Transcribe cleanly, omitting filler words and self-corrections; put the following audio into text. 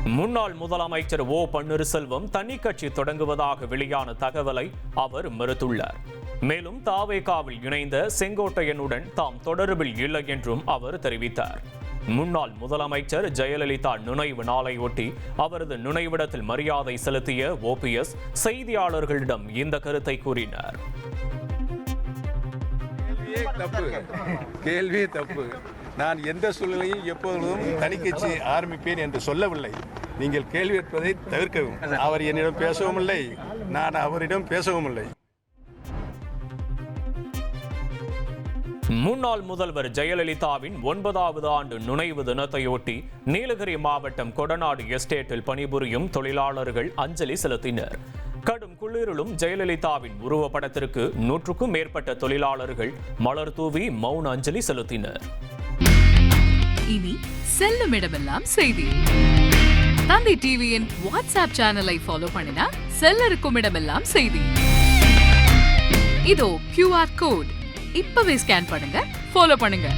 முன்னாள் முதலமைச்சர் ஓ பன்னீர்செல்வம் தனி கட்சி தொடங்குவதாக வெளியான தகவலை அவர் மறுத்துள்ளார். மேலும் தாவேகாவில் இணைந்த செங்கோட்டையனுடன் தாம் தொடர்பில் இல்லை என்றும் அவர் தெரிவித்தார். முன்னாள் முதலமைச்சர் ஜெயலலிதா நினைவு நாளையொட்டி அவரது நினைவிடத்தில் மரியாதை செலுத்திய ஓபிஎஸ் செய்தியாளர்களிடம் இந்த கருத்தை கூறினார். கேள்வியே தப்பு. நான் எந்த சூழ்நிலையும் எப்போதும் தனிக்கட்சி ஆரம்பிப்பேன் என்று சொல்லவில்லை. நீங்கள் கேள்வி கேட்பதை தவிர்க்கவும். அவர் என்னிடம் பேசவும் இல்லை, நான் அவரிடம் பேசவும் இல்லை. முன்னாள் முதல்வர் ஜெயலலிதாவின் 9வது ஆண்டு நினைவு தினத்தையொட்டி நீலகிரி மாவட்டம் கொடநாடு எஸ்டேட்டில் பணிபுரியும் தொழிலாளர்கள் அஞ்சலி செலுத்தினர். கடும் குளிரிலும் ஜெயலலிதாவின் உருவப்படத்திற்கு 100க்கும் மேற்பட்ட தொழிலாளர்கள் மலர் தூவி மௌன அஞ்சலி செலுத்தினர். இனி செல்லும் இடமெல்லாம் செய்தி. தந்தி டிவியின் வாட்ஸ்அப் சேனலை ஃபாலோ பண்ணினா செல்ல இருக்கும் இடமெல்லாம் செய்தி. இதோ QR கோட் இப்பவே ஸ்கேன் பண்ணுங்க, ஃபாலோ பண்ணுங்க.